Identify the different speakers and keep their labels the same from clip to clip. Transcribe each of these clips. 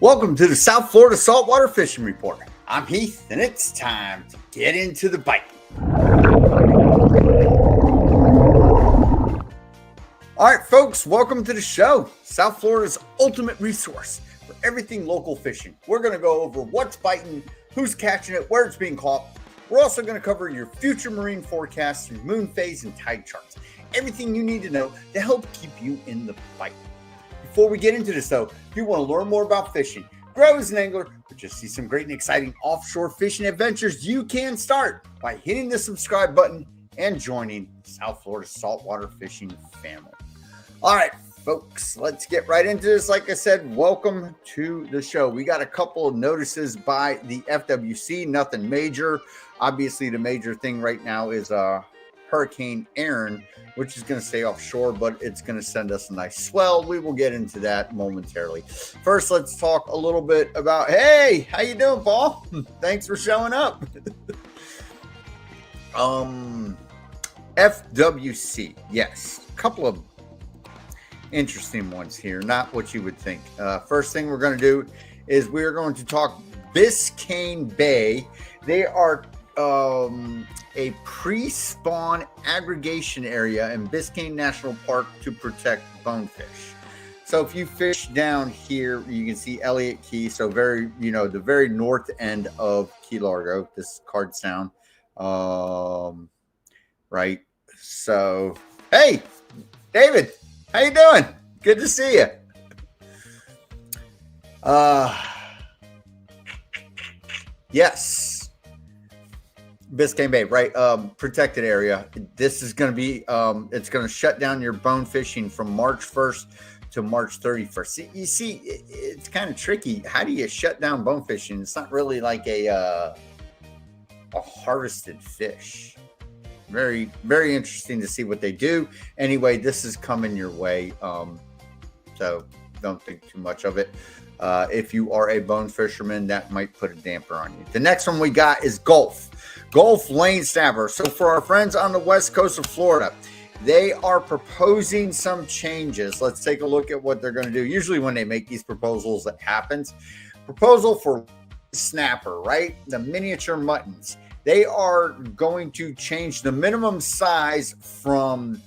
Speaker 1: Welcome to the South Florida Saltwater Fishing Report. I'm Heath, and it's time to get into the bite. All right, folks, welcome to the show. South Florida's ultimate resource for everything local fishing. We're going to go over what's biting, who's catching it, where it's being caught. We're also going to cover your future marine forecasts, your moon phase, and tide charts. Everything you need to know to help keep you in the bite. Before we get into this, though, if you want to learn more about fishing, grow as an angler, or just see some great and exciting offshore fishing adventures, you can start by hitting the subscribe button and joining the South Florida Saltwater Fishing family. All right, folks, let's get right into this. Like I said, welcome to the show. We got a couple of notices by the FWC, nothing major. Obviously, the major thing right now is Hurricane Aaron, which is going to stay offshore, but it's going to send us a nice swell. We will get into that momentarily. First, let's talk a little bit about, hey, how you doing, Paul? Thanks for showing up. FWC, yes, a couple of interesting ones here, not what you would think. First thing we're going to do is we're going to talk Biscayne Bay. They are a pre-spawn aggregation area in Biscayne National Park to protect bonefish. So if you fish down here, you can see Elliott Key. So the very north end of Key Largo, this card sound, right? So, hey, David, how you doing? Good to see you. Yes. Biscayne Bay, right? Protected area. This is going to be, it's going to shut down your bone fishing from March 1st to March 31st. You see, it's kind of tricky. How do you shut down bone fishing? It's not really like a harvested fish. Very, very interesting to see what they do. Anyway, this is coming your way. So don't think too much of it. If you are a bone fisherman, that might put a damper on you. The next one we got is Gulf lane snapper. So for our friends on the west coast of Florida, they are proposing some changes. Let's take a look at what they're going to do. Usually when they make these proposals, that happens. Proposal for snapper, right? The miniature muttons. They are going to change the minimum size from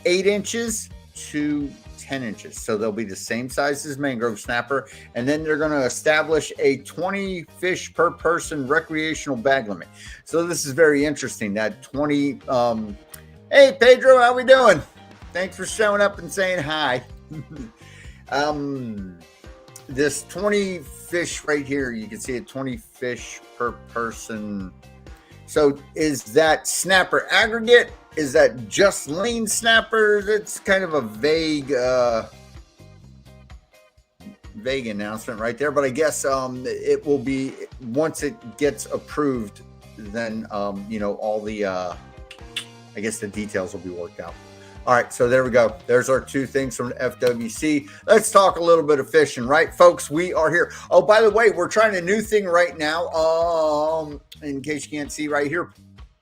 Speaker 1: 8 inches to 10 inches. So they'll be the same size as mangrove snapper. And then they're going to establish a 20 fish per person recreational bag limit. So this is very interesting. That 20, hey, Pedro, how we doing? Thanks for showing up and saying hi. This 20 fish right here, you can see it, 20 fish per person. So is that snapper aggregate? Is that just lane snappers? It's kind of a vague announcement right there, but I guess it will be, once it gets approved, then all the I guess the details will be worked out. All right, so there we go. There's our two things from FWC. Let's talk a little bit of fishing, right, folks? We are here. Oh, by the way, we're trying a new thing right now. In case you can't see right here,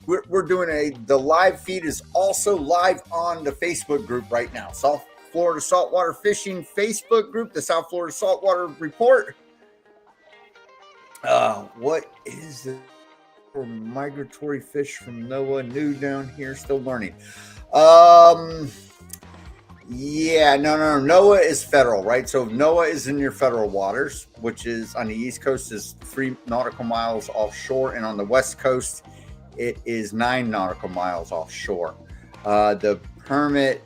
Speaker 1: we're doing the live feed is also live on the Facebook group right now. South Florida Saltwater Fishing Facebook group, the South Florida Saltwater Report. What is the migratory fish from NOAA? New down here, still learning. Yeah, no. NOAA is federal, right? So NOAA is in your federal waters, which is on the East Coast is 3 nautical miles offshore, and on the West Coast it is 9 nautical miles offshore. The permit,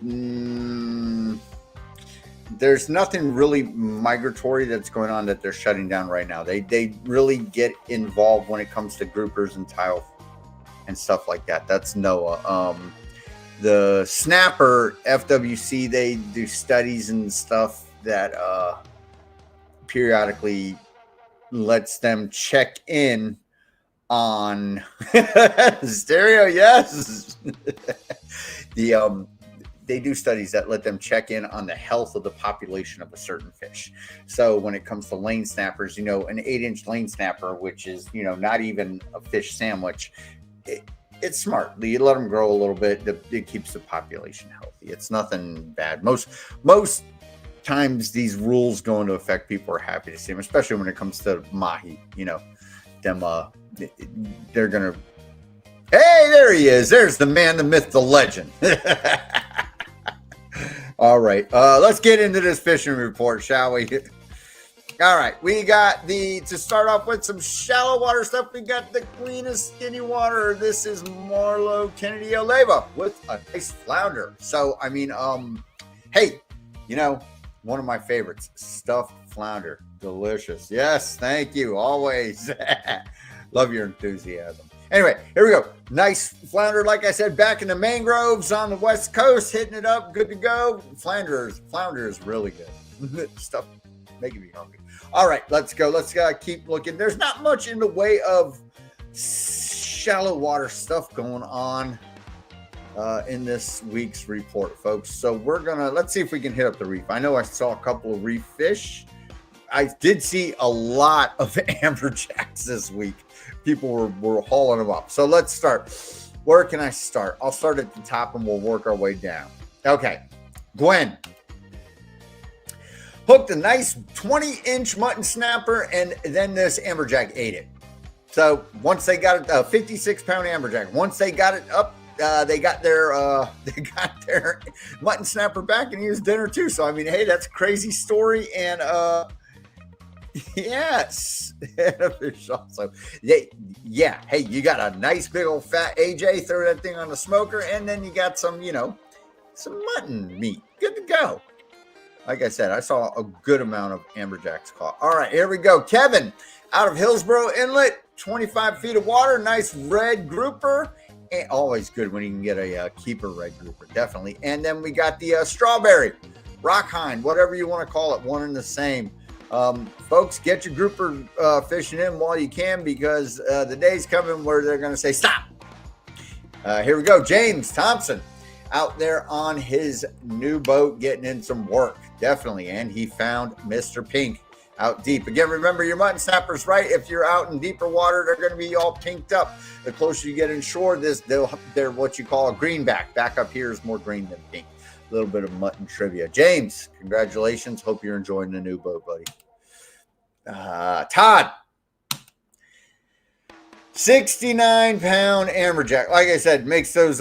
Speaker 1: there's nothing really migratory that's going on that they're shutting down right now. They really get involved when it comes to groupers and tile and stuff like that. That's NOAA. The snapper, FWC, they do studies and stuff that periodically lets them check in on stereo. Yes. They do studies that let them check in on the health of the population of a certain fish. So when it comes to lane snappers, an 8-inch lane snapper, which is, not even a fish sandwich, it's smart. You let them grow a little bit. It keeps the population healthy. It's nothing bad. Most times these rules go into effect, people are happy to see them, especially when it comes to mahi. You know, them they're gonna. Hey, there he is. There's the man, the myth, the legend. All right, let's get into this fishing report, shall we? All right, we got to start off with some shallow water stuff. We got the cleanest skinny water. This is Marlo Kennedy Oleva with a nice flounder. So, I mean, hey, you know, one of my favorites, stuffed flounder. Delicious. Yes, thank you. Always. Love your enthusiasm. Anyway, here we go. Nice flounder, like I said, back in the mangroves on the West Coast, hitting it up. Good to go. Flounder is really good. Stuff making me hungry. All right, let's go. Let's keep looking. There's not much in the way of shallow water stuff going on in this week's report, folks. So let's see if we can hit up the reef. I know I saw a couple of reef fish. I did see a lot of amberjacks this week. People were hauling them up. So let's start. Where can I start? I'll start at the top and we'll work our way down. Okay, Gwen hooked a nice 20-inch mutton snapper, and then this amberjack ate it. So once they got it, 56-pound amberjack. Once they got it up, they got their mutton snapper back, and he was dinner too. So I mean, hey, that's a crazy story, and yes, and a fish also. Yeah, hey, you got a nice big old fat AJ. Throw that thing on the smoker, and then you got some, some mutton meat. Good to go. Like I said, I saw a good amount of amberjacks caught. All right, here we go. Kevin out of Hillsborough Inlet, 25 feet of water, nice red grouper. And always good when you can get a keeper red grouper, definitely. And then we got the strawberry, rock hind, whatever you want to call it, one and the same. Folks, get your grouper fishing in while you can, because the day's coming where they're going to say, stop. Here we go. James Thompson out there on his new boat getting in some work, definitely. And he found Mr. Pink out deep. Again, remember your mutton snappers, right? If you're out in deeper water, they're going to be all pinked up. The closer you get inshore, they're what you call a greenback. Back up here is more green than pink. A little bit of mutton trivia. James, congratulations. Hope you're enjoying the new boat, buddy. Todd, 69-pound amberjack. Like I said, makes those,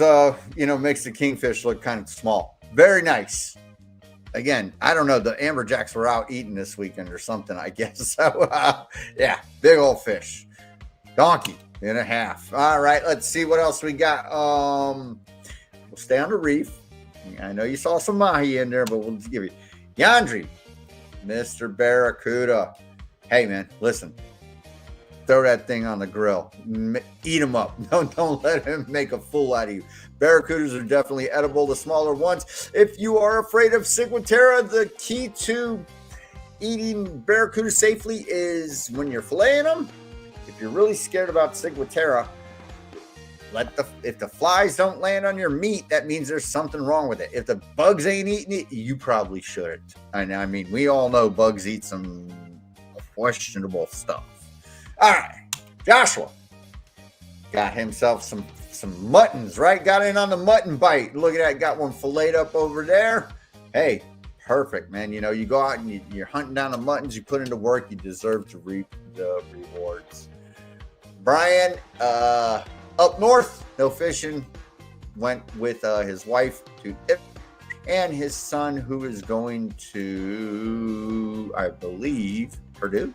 Speaker 1: makes the kingfish look kind of small. Very nice. Again, I don't know. The amberjacks were out eating this weekend or something, I guess. So, yeah, big old fish. Donkey and a half. All right, let's see what else we got. We'll stay on the reef. I know you saw some mahi in there, but we'll just give you Yandri, Mr. Barracuda. Hey, man, listen. Throw that thing on the grill. Eat him up. Don't let him make a fool out of you. Barracudas are definitely edible, the smaller ones. If you are afraid of ciguatera, the key to eating barracudas safely is when you're filleting them. If you're really scared about ciguatera, if the flies don't land on your meat, that means there's something wrong with it. If the bugs ain't eating it, you probably shouldn't. I mean, we all know bugs eat some questionable stuff. All right, Joshua got himself some muttons, right? Got in on the mutton bite. Look at that, got one filleted up over there. Hey, perfect, man. You go out and you're hunting down the muttons, you put into work, you deserve to reap the rewards. Brian, up north, no fishing, went with his wife to and his son, who is going to, I believe, Purdue.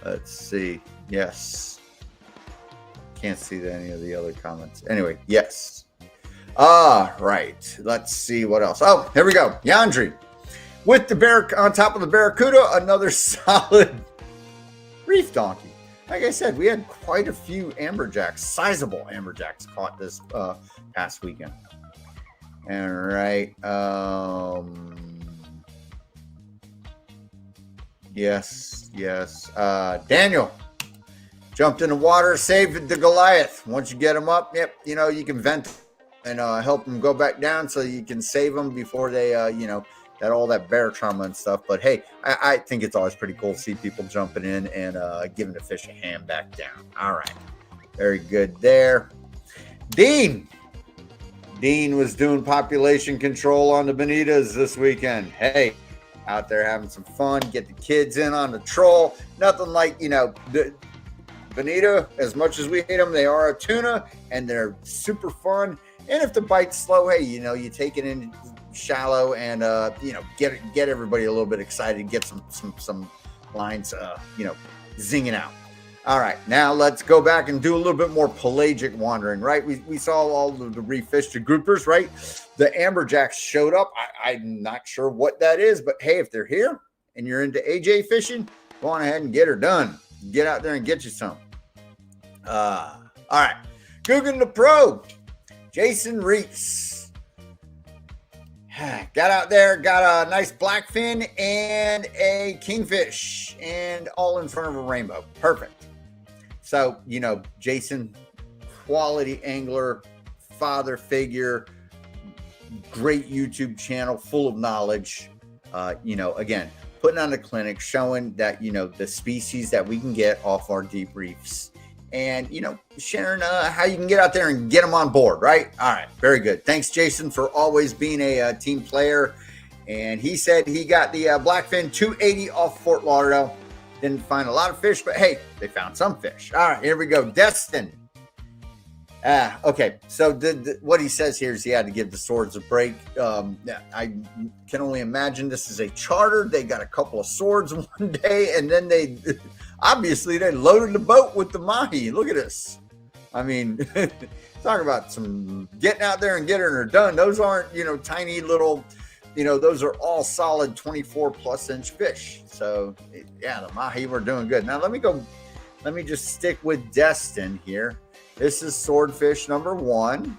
Speaker 1: Let's see. Yes. Can't see any of the other comments. Anyway, yes. Right. Let's see what else. Oh, here we go. Yandri with the on top of the Barracuda, another solid reef donkey. Like I said, we had quite a few amberjacks, sizable amberjacks caught this past weekend. All right. Yes. Daniel jumped in the water, saved the Goliath. Once you get them up, yep, you can vent and help them go back down so you can save them before they, got all that bear trauma and stuff. But hey, I think it's always pretty cool to see people jumping in and giving the fish a hand back down. All right. Very good there. Dean Dean was doing population control on the bonitas this weekend. Hey, out there having some fun, get the kids in on the troll. Nothing like, the bonita, as much as we hate them, they are a tuna and they're super fun. And if the bite's slow, hey, you take it in shallow and, get everybody a little bit excited, get some lines, zinging out. All right, now let's go back and do a little bit more pelagic wandering, right? We saw all of the reef fish, the groupers, right? The amberjacks showed up. I'm not sure what that is, but hey, if they're here and you're into AJ fishing, go on ahead and get her done. Get out there and get you some. All right, Guggen the Pro, Jason Reese. Got out there, got a nice blackfin and a kingfish, and all in front of a rainbow. Perfect. So, Jason, quality angler, father figure, great YouTube channel, full of knowledge. Again, putting on the clinic, showing that, the species that we can get off our deep reefs, and, sharing how you can get out there and get them on board, right? All right, very good. Thanks, Jason, for always being a team player. And he said he got the blackfin 280 off Fort Lauderdale. Didn't find a lot of fish, but hey, they found some fish. All right, here we go. Destin. Okay, so what he says here is he had to give the swords a break. I can only imagine this is a charter. They got a couple of swords one day, and then they loaded the boat with the mahi. Look at this. I mean, talk about some getting out there and getting her done. Those aren't, tiny little, those are all solid 24+ inch fish. So yeah, the mahi were doing good. Now let me just stick with Destin here. This is swordfish number 1.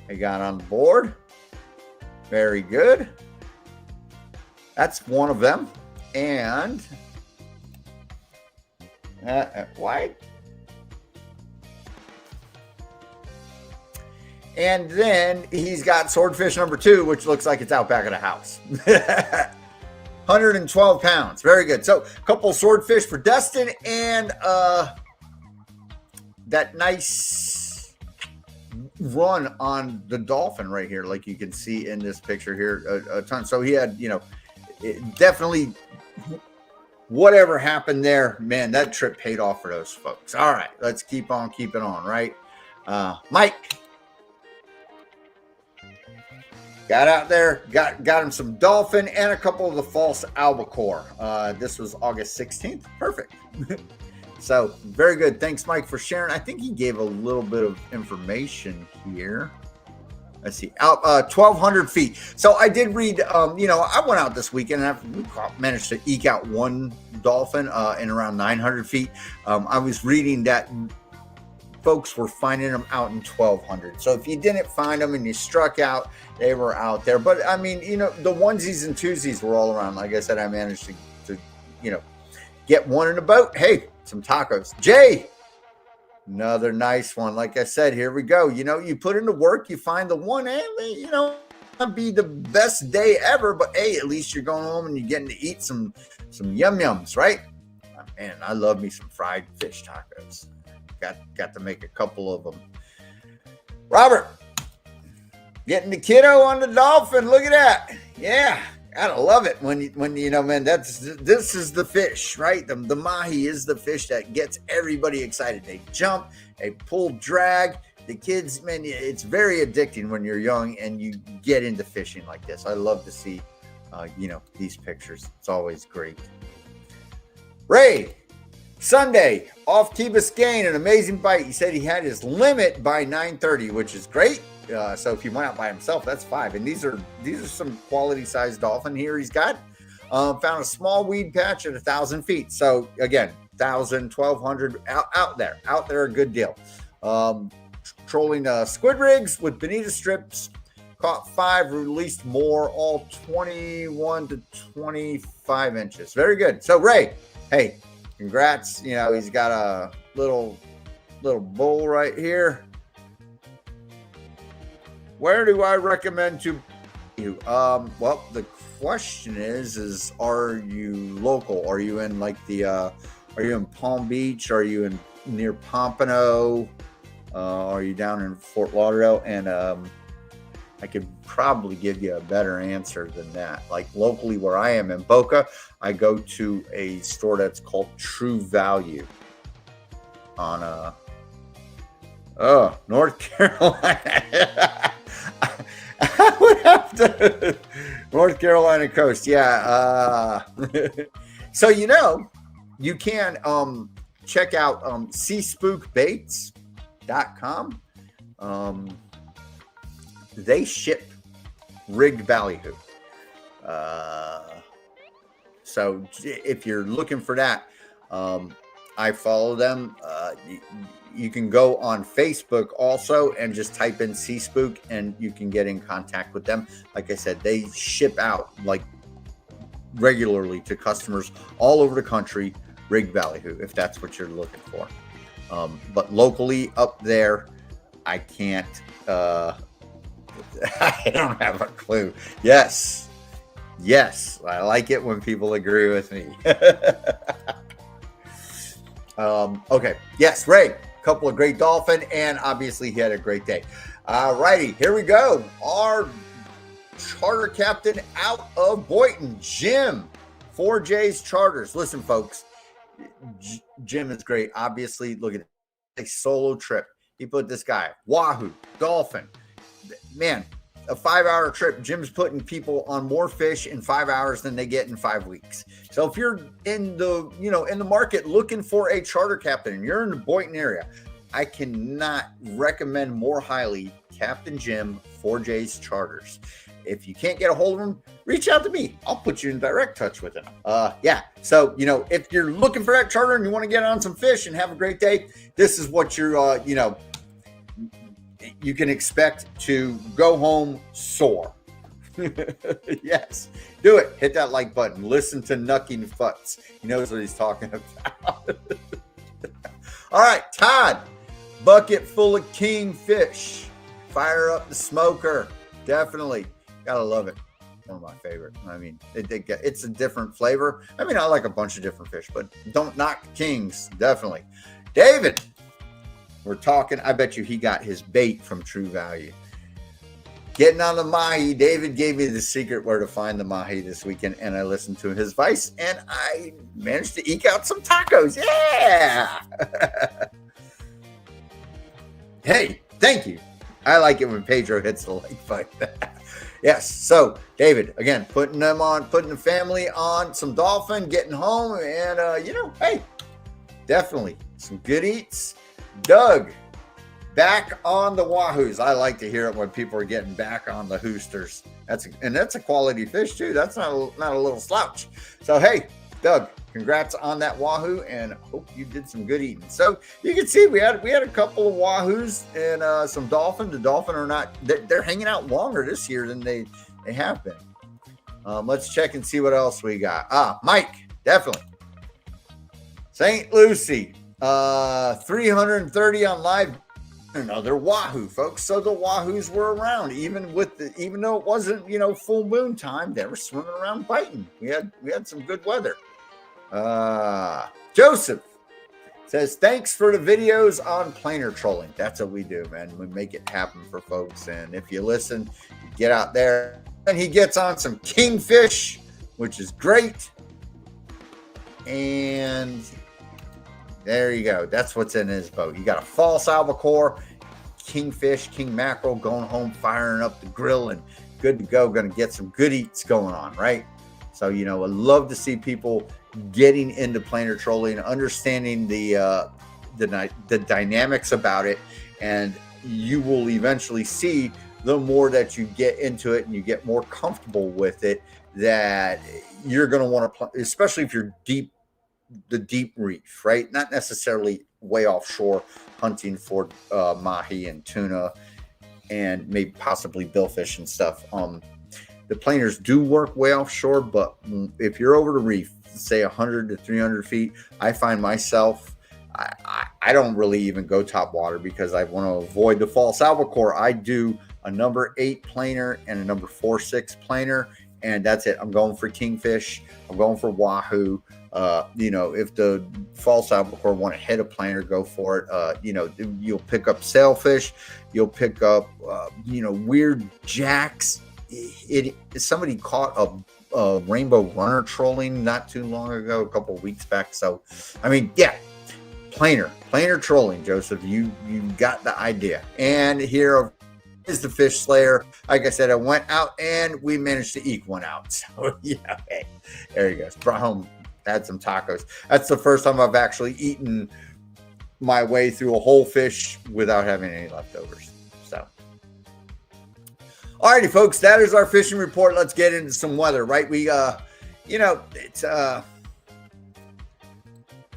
Speaker 1: They got on board. Very good. That's one of them. And white. And then he's got swordfish number 2, which looks like it's out back of the house. 112 pounds. Very good. So a couple swordfish for Destin, and that nice run on the dolphin right here, like you can see in this picture here, a ton. So he had, definitely whatever happened there, man, that trip paid off for those folks. All right, let's keep on keeping on, right? Mike. Got out there, got him some dolphin and a couple of the false albacore. This was August 16th. Perfect. So very good. Thanks, Mike, for sharing. I think he gave a little bit of information here. Let's see, 1,200 feet. So I did read, I went out this weekend and I managed to eke out one dolphin in around 900 feet. I was reading that folks were finding them out in 1,200. So if you didn't find them and you struck out, they were out there. But I mean, the onesies and twosies were all around. Like I said, I managed to get one in the boat. Hey, some tacos. Jay, another nice one. Like I said, here we go. You put in the work, you find the one, and not be the best day ever, but hey, at least you're going home and you're getting to eat some yum-yums, right? Man, I love me some fried fish tacos. Got to make a couple of them. Robert, getting the kiddo on the dolphin. Look at that. Yeah, gotta love it when man. This is the fish, right? The mahi is the fish that gets everybody excited. They jump, they pull, drag. The kids, man, it's very addicting when you're young and you get into fishing like this. I love to see, these pictures. It's always great. Ray. Sunday, off Key Biscayne, an amazing bite. He said he had his limit by 9:30, which is great. So if he went out by himself, that's 5. And these are some quality sized dolphin here he's got. Found a small weed patch at 1,000 feet. So again, 1,000, 1,200 out there, a good deal. Trolling squid rigs with bonita strips. Caught 5, released more, all 21 to 25 inches. Very good. So Ray, hey. Congrats. He's got a little bowl right here. Where do I recommend to you? Well, the question is are you local? Are you in are you in Palm Beach? Are you near Pompano? Are you down in Fort Lauderdale? And I could probably give you a better answer than that. Like locally where I am in Boca, I go to a store that's called True Value on North Carolina. I would have to North Carolina coast. Yeah. So you can check out seaspookbaits.com. They ship rigged ballyhoo. So if you're looking for that, I follow them. You can go on Facebook also and just type in Sea Spook and you can get in contact with them. Like I said, they ship out like regularly to customers all over the country, rigged ballyhoo, if that's what you're looking for. But locally up there, I can't, I don't have a clue. Yes, I like it when people agree with me. Okay, yes, Ray, couple of great dolphin, and obviously he had a great day. All righty, here we go. Our charter captain out of Boynton, Jim, 4J's Charters. Listen, folks, Jim is great. Obviously, look at it, a solo trip. He put this guy, Wahoo, dolphin. Man, a 5-hour trip. Jim's putting people on more fish in 5 hours than they get in 5 weeks. So if you're in the, in the market looking for a charter captain and you're in the Boynton area, I cannot recommend more highly Captain Jim, 4J's Charters. If you can't get a hold of him, reach out to me. I'll put you in direct touch with him. Yeah. So, if you're looking for that charter and you want to get on some fish and have a great day, this is what you're, you can expect to go home sore. Yes, do it. Hit that like button. Listen to Nucking Futz. He knows what he's talking about. All right, Todd, bucket full of kingfish. Fire up the smoker. Definitely. Gotta love it. One of my favorite. I mean, it's a different flavor. I mean, I like a bunch of different fish, but don't knock kings. Definitely. David, we're talking. I bet you he got his bait from True Value. Getting on the mahi. David gave me the secret where to find the mahi this weekend, and I listened to his advice, and I managed to eke out some tacos. Yeah. Hey, thank you. I like it when Pedro hits the like button. Yes. So, David, again, putting the family on some dolphin, getting home, and hey, definitely some good eats. Doug, back on the wahoos. I like to hear it when people are getting back on the hoosters. That's a quality fish too. That's not a little slouch. So hey, Doug, congrats on that wahoo, and hope you did some good eating. So you can see we had a couple of wahoos and some dolphin. The dolphin are not they're hanging out longer this year than they have been. Let's check and see what else we got. Mike, definitely. St. Lucie. 330 on live. Another wahoo, folks. So the wahoos were around, even though it wasn't full moon time. They were swimming around biting. We had some good weather. Joseph says, thanks for the videos on planer trolling. That's what we do, man. We make it happen for folks. And if you listen, you get out there. And he gets on some kingfish, which is great. And there you go. That's what's in his boat. You got a false albacore, kingfish, king mackerel, going home, firing up the grill, and good to go. Going to get some good eats going on, right? So, I love to see people getting into planer trolling, understanding the dynamics about it, and you will eventually see the more that you get into it and you get more comfortable with it, that you're going to want to, especially if you're the deep reef, right? Not necessarily way offshore hunting for mahi and tuna and maybe possibly billfish and stuff. The planers do work way offshore, but if you're over the reef, say 100 to 300 feet, I find myself, I don't really even go top water because I want to avoid the false albacore. I do a number 8 planer and a number 4-6 planer, and that's it. I'm going for kingfish. I'm going for wahoo. You know, if the false albacore want to hit a planer, go for it. You know, you'll pick up sailfish, you'll pick up, you know, weird jacks. Somebody caught a rainbow runner trolling not too long ago, a couple of weeks back. So, I mean, yeah, planer trolling, Joseph. You got the idea. And here is the fish slayer. Like I said, I went out and we managed to eke one out. So yeah, hey, there you go. Brought home, had some tacos. That's the first time I've actually eaten my way through a whole fish without having any leftovers. So, alrighty, folks, that is our fishing report. Let's get into some weather, right? We you know, it's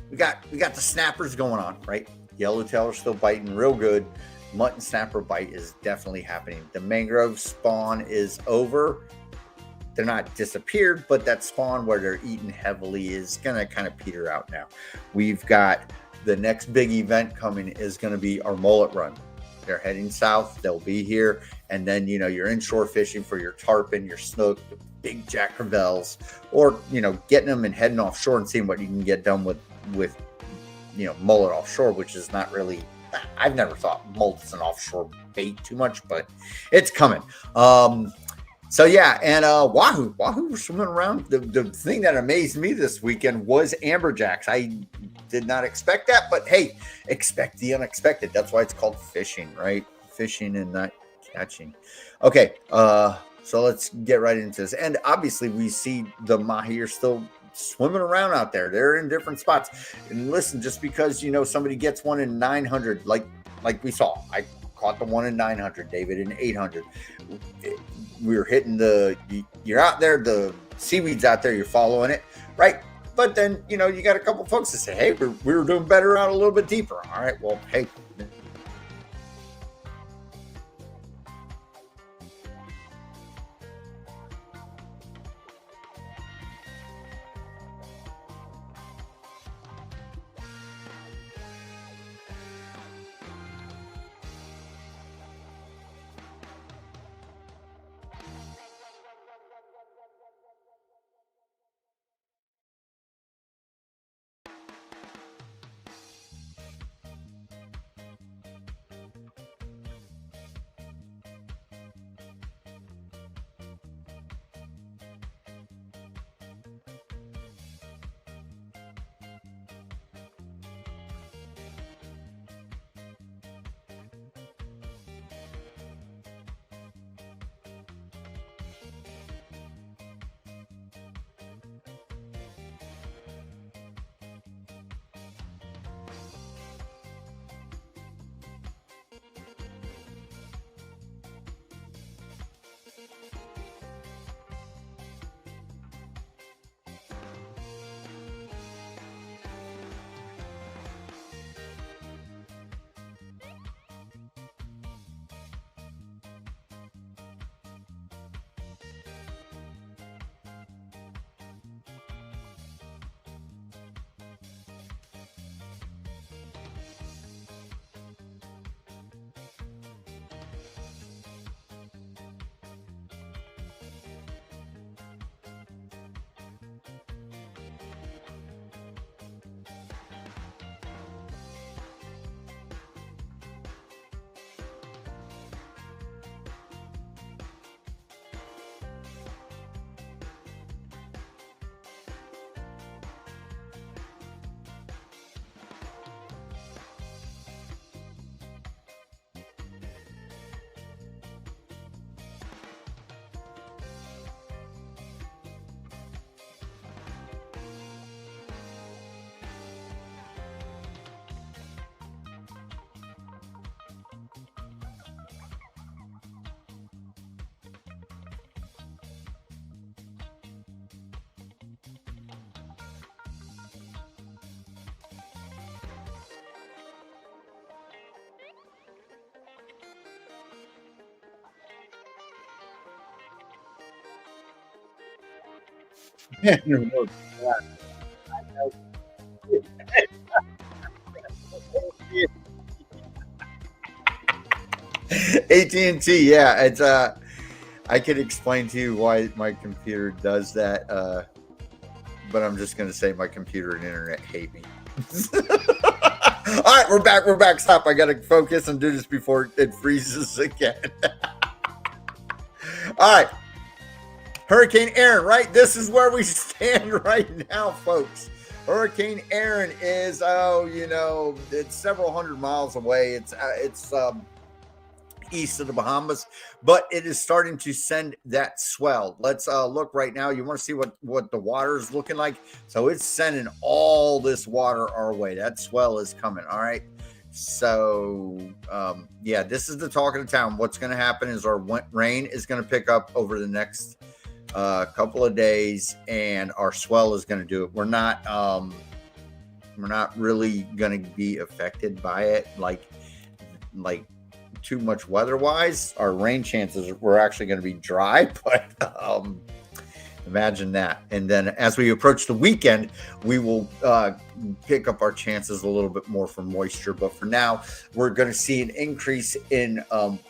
Speaker 1: we got the snappers going on, right? Yellowtail are still biting real good. Mutton snapper bite is definitely happening. The mangrove spawn is over. They're not disappeared, but that spawn where they're eating heavily is going to kind of peter out now. We've got the next big event coming is going to be our mullet run. They're heading south. They'll be here. And then, you know, you're inshore fishing for your tarpon, your snook, the big jack crevalles, or, you know, getting them and heading offshore and seeing what you can get done with, you know, mullet offshore, which is not really, I've never thought mullet's an offshore bait too much, but it's coming. So yeah, and wahoo were swimming around. The thing that amazed me this weekend was amberjacks. I did not expect that, but hey, expect the unexpected. That's why it's called fishing, right? Fishing and not catching. Okay, so let's get right into this. And obviously, we see the mahi are still swimming around out there. They're in different spots. And listen, just because, you know, somebody gets one in 900, like we saw, I caught the one in 900, David in 800. We were hitting you're out there, the seaweed's out there, you're following it, right? But then, you know, you got a couple folks that say, hey, we were doing better out a little bit deeper. All right, well, hey. AT&T, yeah, it's I could explain to you why my computer does that. but I'm just going to say my computer and internet hate me. All right, we're back. We're back. Stop. I got to focus and do this before it freezes again. All right. Hurricane Aaron, right? This is where we stand right now, folks. Hurricane Aaron is, it's several hundred miles away. It's east of the Bahamas, but it is starting to send that swell. Let's look right now. You want to see what the water is looking like? So it's sending all this water our way. That swell is coming. All right. So, this is the talk of the town. What's going to happen is our rain is going to pick up over the next couple of days, and our swell is going to do it. We're not really going to be affected by it like too much weather-wise. Our rain chances we're actually going to be dry, but imagine that. And then as we approach the weekend, we will pick up our chances a little bit more for moisture. But for now, we're going to see an increase in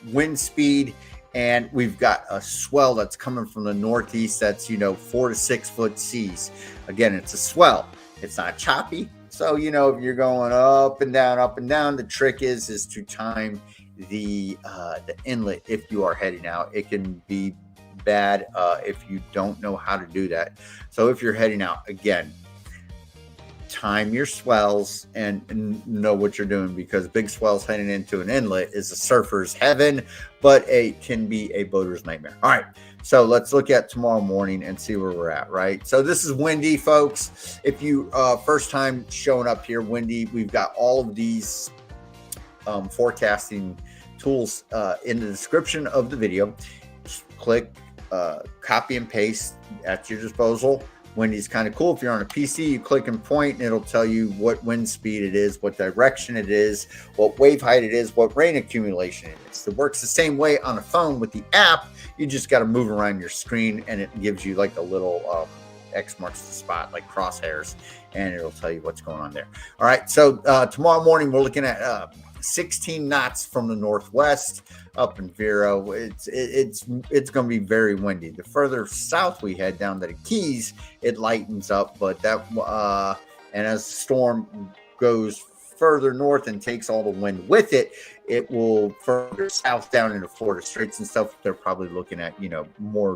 Speaker 1: wind speed. And we've got a swell that's coming from the northeast that's, 4 to 6 foot seas. Again, it's a swell. It's not choppy. So, if you're going up and down, the trick is to time the inlet if you are heading out. It can be bad if you don't know how to do that. So if you're heading out, again, time your swells and know what you're doing, because big swells heading into an inlet is a surfer's heaven, but it can be a boater's nightmare. All right, so let's look at tomorrow morning and see where we're at, right? So this is windy, folks. If you first time showing up here, windy, we've got all of these forecasting tools in the description of the video. Just click copy and paste at your disposal. Windy's kind of cool. If you're on a PC, you click and point, and it'll tell you what wind speed it is, what direction it is, what wave height it is, what rain accumulation it is. It works the same way on a phone with the app. You just got to move around your screen, and it gives you like a little X marks the spot, like crosshairs, and it'll tell you what's going on there. All right, so tomorrow morning we're looking at 16 knots from the northwest up in Vero. It's going to be very windy. The further south we head down to the Keys, it lightens up, but that and as the storm goes further north and takes all the wind with it, it will further south down into Florida Straits and stuff. They're probably looking at more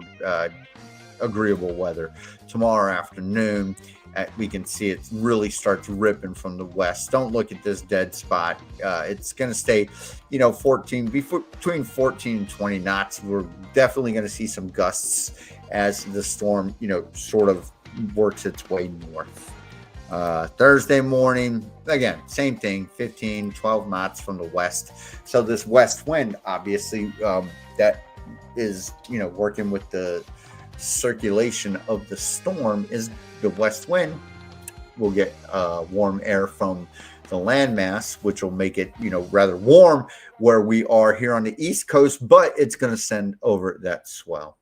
Speaker 1: agreeable weather tomorrow afternoon. We can see it really starts ripping from the west. Don't look at this dead spot. It's going to stay, between 14 and 20 knots. We're definitely going to see some gusts as the storm, sort of works its way north. Thursday morning, again, same thing, 15, 12 knots from the west. So this west wind, obviously, that is, working with the circulation of the storm is the west wind. We'll get warm air from the landmass, which will make it, rather warm where we are here on the East Coast, but it's going to send over that swell.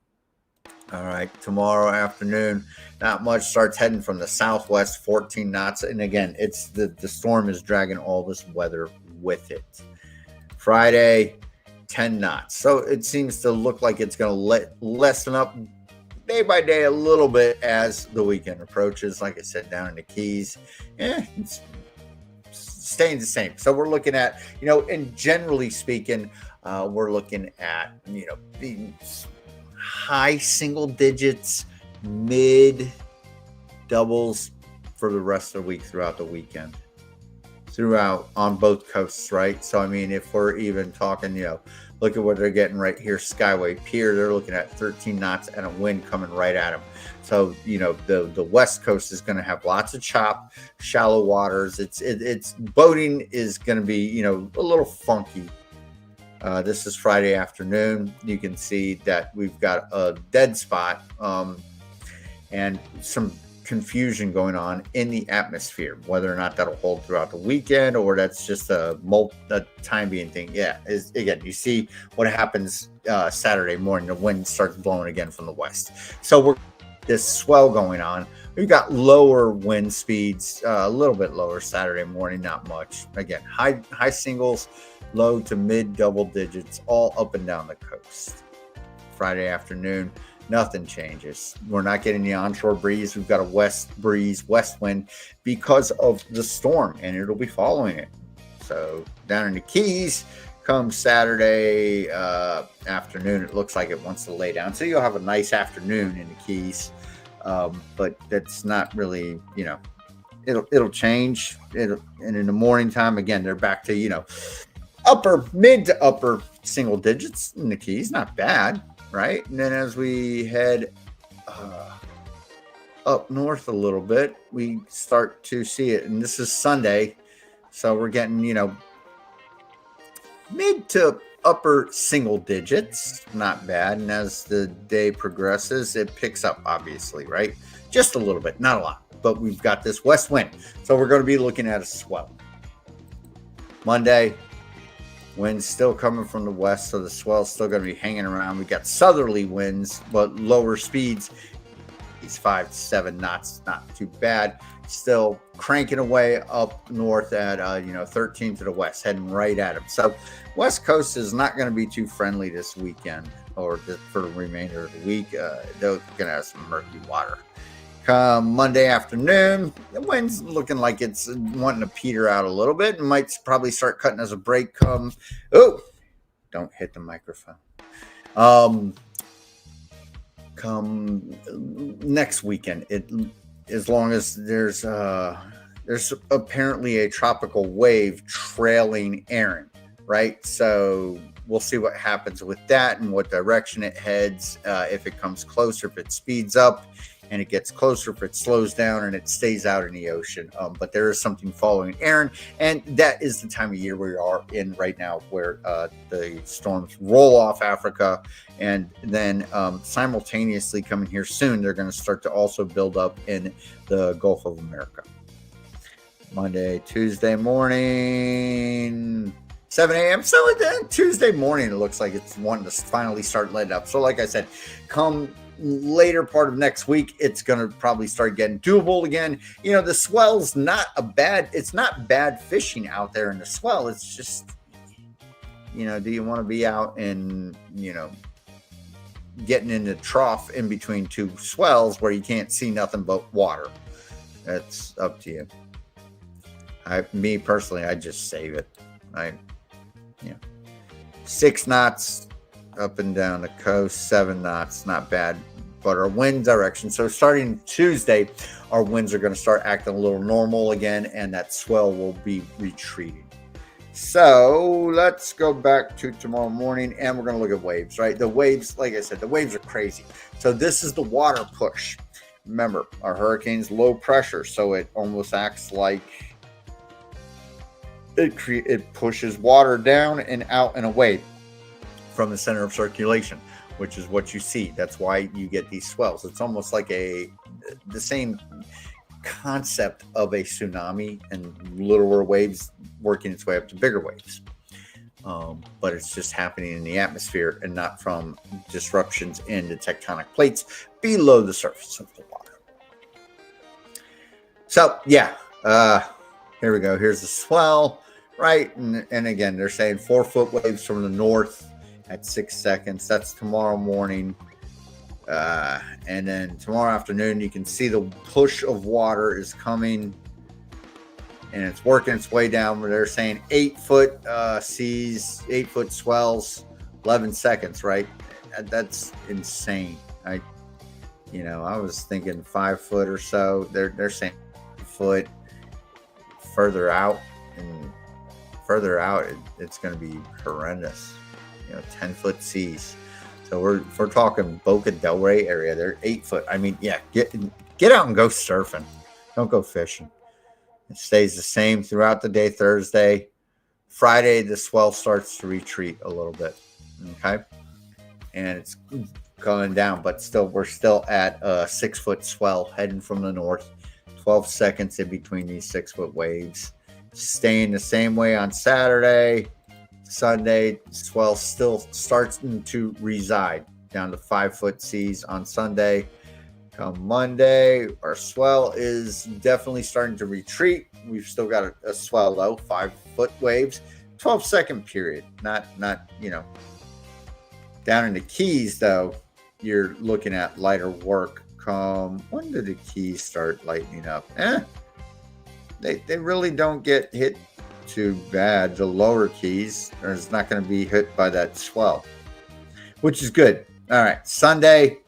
Speaker 1: All right, tomorrow afternoon, not much. Starts heading from the southwest, 14 knots. And again, it's the storm is dragging all this weather with it. Friday, 10 knots. So it seems to look like it's going to lessen up day by day a little bit as the weekend approaches. Like I said, down in the Keys, it's staying the same. So we're looking at, and generally speaking, we're looking at, the high single digits, mid doubles for the rest of the week throughout the weekend, throughout on both coasts, right? So, I mean, if we're even talking, look at what they're getting right here, Skyway Pier. They're looking at 13 knots and a wind coming right at them. So, the West Coast is going to have lots of chop, shallow waters. It's boating is going to be, a little funky. This is Friday afternoon. You can see that we've got a dead spot and some confusion going on in the atmosphere. Whether or not that'll hold throughout the weekend or that's just a time being thing. Yeah, again, you see what happens Saturday morning. The wind starts blowing again from the west. So we're this swell going on. We've got lower wind speeds, a little bit lower Saturday morning, not much. Again, high singles, low to mid double digits, all up and down the coast. Friday afternoon, Nothing changes. We're not getting the onshore breeze. We've got a west breeze, west wind because of the storm, and it'll be following it. So down in the Keys, come Saturday afternoon, it looks like it wants to lay down. So you'll have a nice afternoon in the Keys, but that's not really, it'll change. And in the morning time, again, they're back to, mid to upper single digits in the Keys. Not bad, right? And then as we head up north a little bit, we start to see it. And this is Sunday, so we're getting, mid to upper single digits. Not bad. And as the day progresses, it picks up, obviously, right? Just a little bit, not a lot. But we've got this west wind. So we're going to be looking at a swell. Monday, wind's still coming from the west, so the swell's still going to be hanging around. We got southerly winds, but lower speeds. These 5 to 7 knots, not too bad. Still cranking away up north at 13 to the west, heading right at them. So West Coast is not going to be too friendly this weekend or for the remainder of the week. They're going to have some murky water. Come Monday afternoon, the wind's looking like it's wanting to peter out a little bit and might probably start cutting as a break comes. Oh, don't hit the microphone. Come next weekend, as long as there's apparently a tropical wave trailing Aaron, right? So we'll see what happens with that and what direction it heads. If it comes closer, if it speeds up and it gets closer, if it slows down and it stays out in the ocean. But there is something following Aaron, and that is the time of year we are in right now where the storms roll off Africa, and then simultaneously coming here soon, they're going to start to also build up in the Gulf of America. Monday, Tuesday morning, 7 a.m. So then Tuesday morning, it looks like it's wanting to finally start letting up. So like I said, come later part of next week, it's going to probably start getting doable again. The swell's it's not bad fishing out there in the swell. It's just, do you want to be out and, getting in the trough in between two swells where you can't see nothing but water? That's up to you. Me personally, I just save it. 6 knots up and down the coast, 7 knots, not bad. But our wind direction, so starting Tuesday, our winds are going to start acting a little normal again, and that swell will be retreating. So let's go back to tomorrow morning, and we're going to look at waves, right? The waves, like I said, the waves are crazy. So this is the water push. Remember, our hurricane's low pressure, so it almost acts like it pushes water down and out and away from the center of circulation, which is what you see. That's why you get these swells. It's almost like the same concept of a tsunami, and littler waves working its way up to bigger waves. But it's just happening in the atmosphere and not from disruptions in the tectonic plates below the surface of the water. So yeah, here we go. Here's the swell, right? And again, they're saying 4-foot waves from the north at 6 seconds. That's tomorrow morning. And then tomorrow afternoon, you can see the push of water is coming, and it's working its way down. Where they're saying 8-foot seas, 8-foot swells, 11 seconds, right? That's insane. I was thinking 5 foot or so. They're saying 8 foot further out, and further out, it's going to be horrendous. 10-foot seas. So we're talking Boca Del Rey area. They're 8 foot. I mean, yeah, get out and go surfing. Don't go fishing. It stays the same throughout the day. Thursday, Friday, the swell starts to retreat a little bit. Okay, and it's going down, but we're still at a 6-foot swell heading from the north. 12 seconds in between these 6-foot waves. Staying the same way on Saturday. Sunday, swell still starts to reside down to 5-foot seas on Sunday. Come Monday, our swell is definitely starting to retreat. We've still got a swell though, 5-foot waves, 12-second period. Not down in the Keys though. you're looking at lighter work come, when do the keys start lightening up? They really don't get hit too bad. The lower keys is not going to be hit by that swell, which is good. All right, Sunday,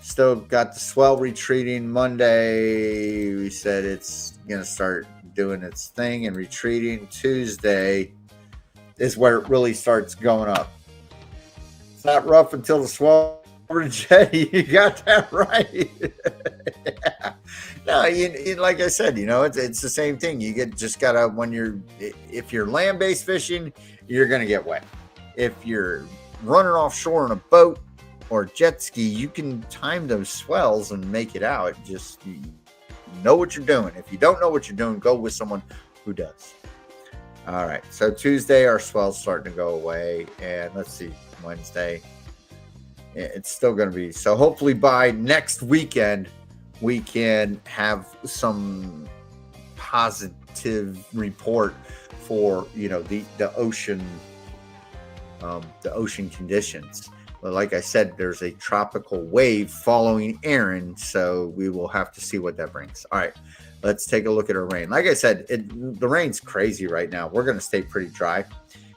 Speaker 1: still got the swell retreating. Monday, we said it's going to start doing its thing and retreating. Tuesday is where it really starts going up. It's not rough until the swell. You got that right. Yeah. No, you, like I said, it's the same thing. You just gotta, if you're land-based fishing, you're gonna get wet. If you're running offshore in a boat or jet ski, you can time those swells and make it out. Just know what you're doing. If you don't know what you're doing, go with someone who does. All right, so Tuesday our swell's starting to go away, and let's see, Wednesday. It's still going to be, so hopefully by next weekend we can have some positive report for the ocean conditions. But like I said, there's a tropical wave following Aaron, so we will have to see what that brings. All right, let's take a look at our rain. Like I said, the rain's crazy right now. We're going to stay pretty dry.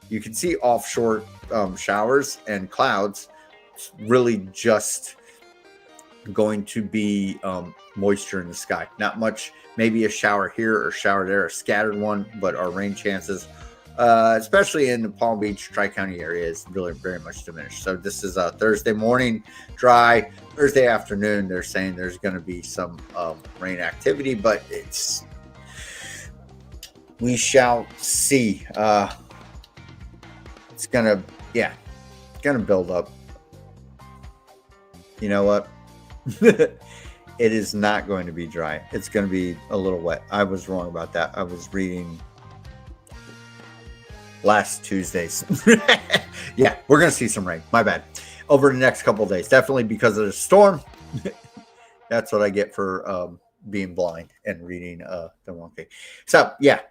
Speaker 1: You can see offshore showers and clouds. It's really just going to be moisture in the sky. Not much, maybe a shower here or shower there, a scattered one, but our rain chances, especially in the Palm Beach, Tri-County area, is really very much diminished. So this is a Thursday morning, dry. Thursday afternoon, they're saying there's going to be some rain activity, but we shall see. It's going to build up. You know what? It is not going to be dry. It's going to be a little wet. I was wrong about that. I was reading last Tuesday's. Yeah, we're going to see some rain. My bad. Over the next couple of days. Definitely because of the storm. That's what I get for being blind and reading the wrong thing. So, yeah.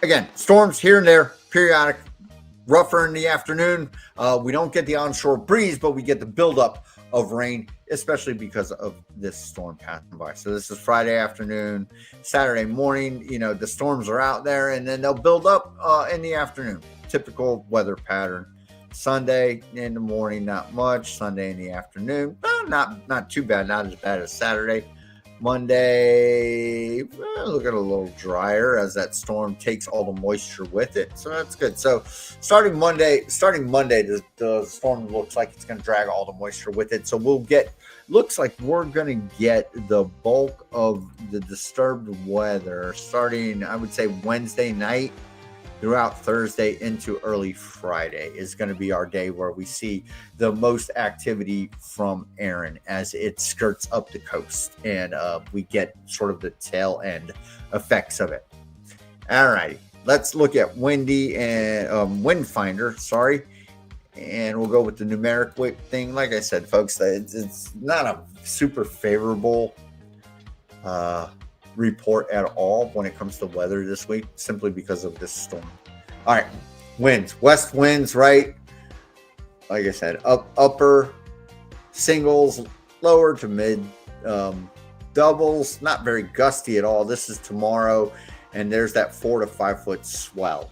Speaker 1: Again, storms here and there, periodic, rougher in the afternoon. We don't get the onshore breeze, but we get the buildup of rain, especially because of this storm passing by. So this is Friday afternoon, Saturday morning. The storms are out there, and then they'll build up in the afternoon. Typical weather pattern. Sunday in the morning, not much. Sunday in the afternoon, not too bad. Not as bad as Saturday. Monday, looking a little drier as that storm takes all the moisture with it. So that's good. So starting Monday, the storm looks like it's going to drag all the moisture with it. So looks like we're going to get the bulk of the disturbed weather starting, I would say, Wednesday night throughout Thursday into early Friday is going to be our day where we see the most activity from Aaron as it skirts up the coast, and we get sort of the tail end effects of it. All right, let's look at windy and WindFinder. Sorry, and we'll go with the numeric thing. Like I said, folks, it's not a super favorable report at all when it comes to weather this week, simply because of this storm. All right, winds, west winds, right? Like I said, upper singles, lower to mid doubles, not very gusty at all. This is tomorrow, and there's that 4 to 5 foot swell.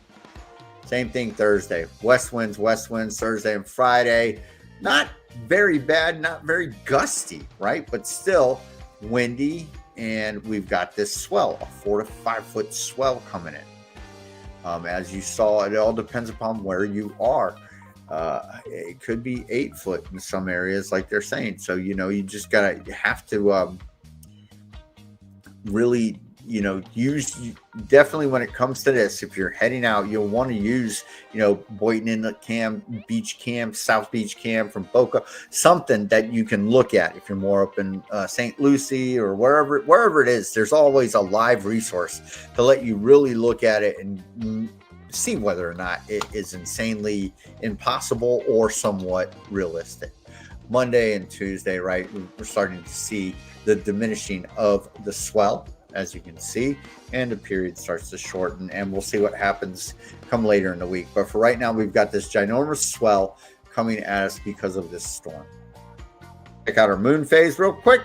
Speaker 1: Same thing Thursday, west winds Thursday and Friday. Not very bad, not very gusty, right? But still windy. And we've got this swell, a 4 to 5 foot swell coming in. As you saw, it all depends upon where you are. It could be 8 foot in some areas, like they're saying. So, you just have to really, use, definitely when it comes to this, if you're heading out, you'll want to use, Boynton Inlet Cam, Beach Cam, South Beach Cam from BOCA, something that you can look at. If you're more up in St. Lucie or wherever it is, there's always a live resource to let you really look at it and see whether or not it is insanely impossible or somewhat realistic. Monday and Tuesday, right, we're starting to see the diminishing of the swell, as you can see, and the period starts to shorten, and we'll see what happens come later in the week. But for right now, we've got this ginormous swell coming at us because of this storm. check out our moon phase real quick.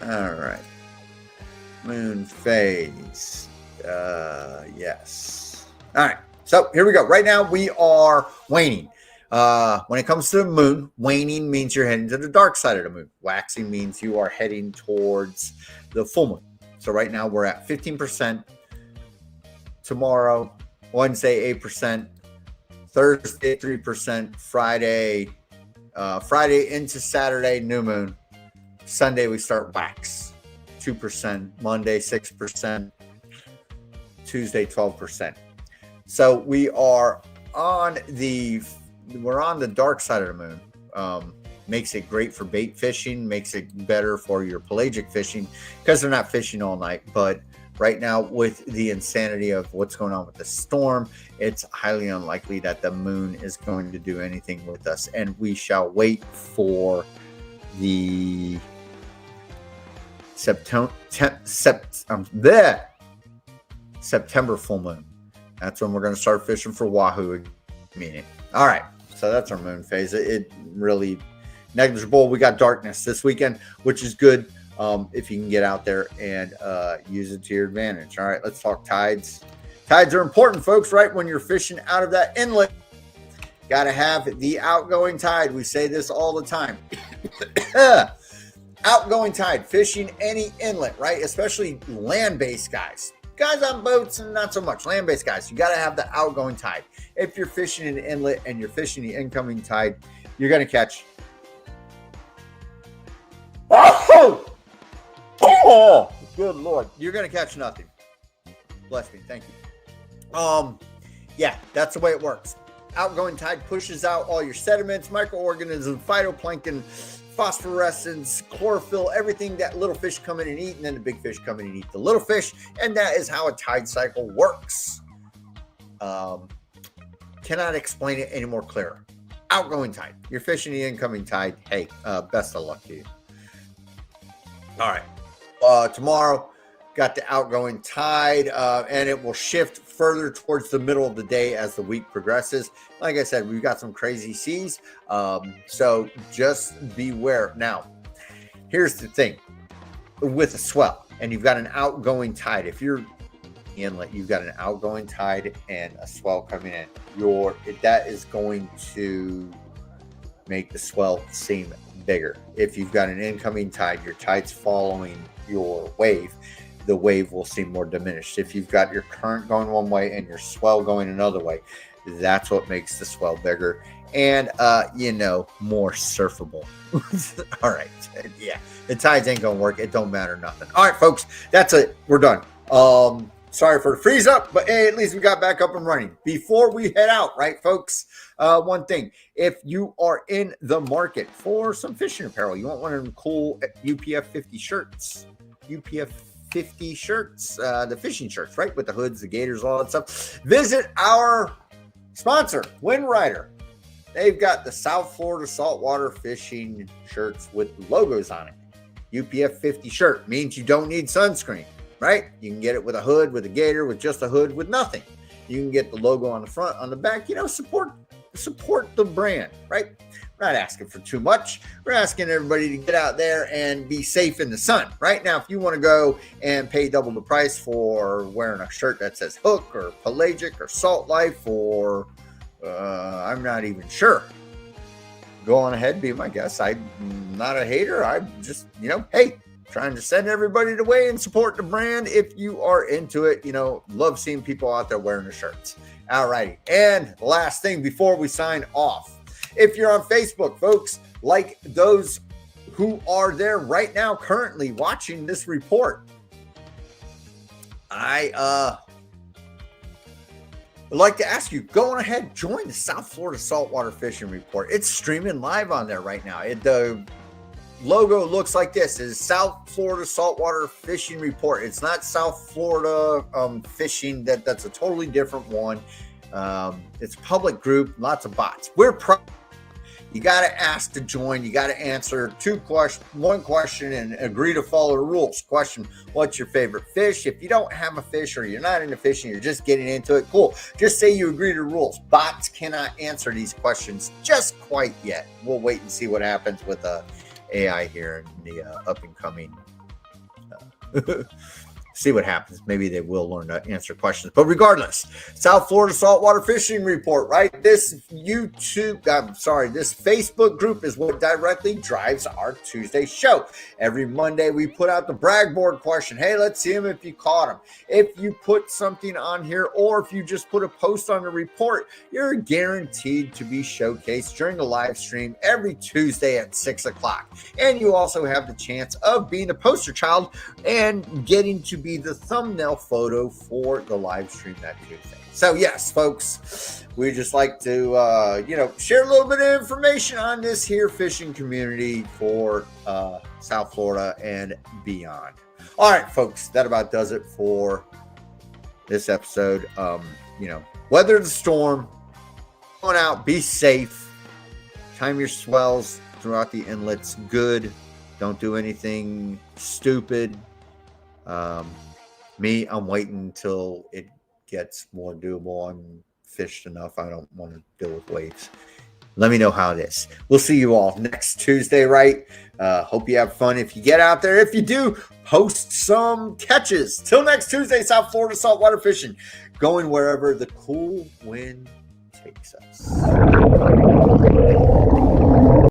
Speaker 1: All right. Moon phase. Yes. All right. So here we go. Right now we are waning. When it comes to the moon, waning means you're heading to the dark side of the moon. Waxing means you are heading towards the full moon. So right now we're at 15%. Tomorrow, Wednesday, 8%. Thursday, 3%. Friday into Saturday, new moon. Sunday, we start wax, 2%. Monday, 6%. Tuesday, 12%. So we're on the dark side of the moon. Makes it great for bait fishing, makes it better for your pelagic fishing because they're not fishing all night. But right now, with the insanity of what's going on with the storm, it's highly unlikely that the moon is going to do anything with us. And we shall wait for the September full moon. That's when we're going to start fishing for wahoo. All right. So that's our moon phase. It really negligible. We got darkness this weekend, which is good if you can get out there and use it to your advantage. All right, let's talk tides. Tides are important, folks, right? When you're fishing out of that inlet, got to have the outgoing tide. We say this all the time. Outgoing tide, fishing any inlet, right? Especially land-based guys. Guys on boats and not so much. Land-based guys, you got to have the outgoing tide. If you're fishing an inlet and you're fishing the incoming tide, you're going to catch. Oh, good Lord. You're going to catch nothing. Bless me. Thank you. Yeah, that's the way it works. Outgoing tide pushes out all your sediments, microorganisms, phytoplankton, phosphorescence, chlorophyll, everything that little fish come in and eat, and then the big fish come in and eat the little fish. And that is how a tide cycle works. Cannot explain it any more clearer. Outgoing tide. You're fishing the incoming tide. Hey, best of luck to you. All right. Tomorrow, got the outgoing tide, and it will shift further towards the middle of the day as the week progresses. Like I said, we've got some crazy seas, so just beware. Now, here's the thing. With a swell, and you've got an outgoing tide, if you're inlet, you've got an outgoing tide and a swell coming in, that is going to make the swell seem bigger. If you've got an incoming tide, your tide's following your wave, the wave will seem more diminished. If you've got your current going one way and your swell going another way, that's what makes the swell bigger and more surfable. All right. Yeah, the tides ain't gonna work. It don't matter nothing. All right, folks, that's it. We're done. Sorry for the freeze up, but hey, at least we got back up and running. Before we head out, right, folks, one thing. If you are in the market for some fishing apparel, you want one of them cool UPF 50 shirts. UPF 50 shirts, the fishing shirts, right, with the hoods, the gaiters, all that stuff. Visit our sponsor, WindRider. They've got the South Florida saltwater fishing shirts with logos on it. UPF 50 shirt means you don't need sunscreen, right? You can get it with a hood, with a gaiter, with just a hood, with nothing. You can get the logo on the front, on the back, support the brand, right? We're not asking for too much. We're asking everybody to get out there and be safe in the sun. Right now, if you want to go and pay double the price for wearing a shirt that says Hook or Pelagic or Salt Life or I'm not even sure, go on ahead, be my guest. I'm not a hater. I'm just, hey, trying to send everybody the way and support the brand. If you are into it, love seeing people out there wearing the shirts. All righty. And last thing before we sign off, if you're on Facebook, folks, like those who are there right now currently watching this report, I would like to ask you, go on ahead, join the South Florida Saltwater Fishing Report. It's streaming live on there right now. The logo looks like this. It is South Florida Saltwater Fishing Report. It's not South Florida Fishing. That's a totally different one. It's a public group, lots of bots. We're proud You got to ask to join. You got to answer one question and agree to follow the rules. Question, what's your favorite fish? If you don't have a fish or you're not into fishing, you're just getting into it, cool. Just say you agree to the rules. Bots cannot answer these questions just quite yet. We'll wait and see what happens with AI here in the up and coming. See what happens. Maybe they will learn to answer questions. But regardless, South Florida Saltwater Fishing Report, right? This Facebook group is what directly drives our Tuesday show. Every Monday, we put out the brag board question. Hey, let's see them if you caught them. If you put something on here, or if you just put a post on the report, you're guaranteed to be showcased during the live stream every Tuesday at 6 o'clock. And you also have the chance of being the poster child and getting to be the thumbnail photo for the live stream that Tuesday. So yes, folks, we just like to share a little bit of information on this here fishing community for South Florida and beyond. All right, folks, that about does it for this episode. Weather the storm, going out, be safe, time your swells throughout the inlets good. Don't do anything stupid. I'm waiting until it gets more doable. I'm fished enough. I don't want to deal with waves. Let me know how it is. We'll see you all next Tuesday, right? Hope you have fun if you get out there. If you do, post some catches. Till next Tuesday, South Florida Saltwater Fishing, going wherever the cool wind takes us.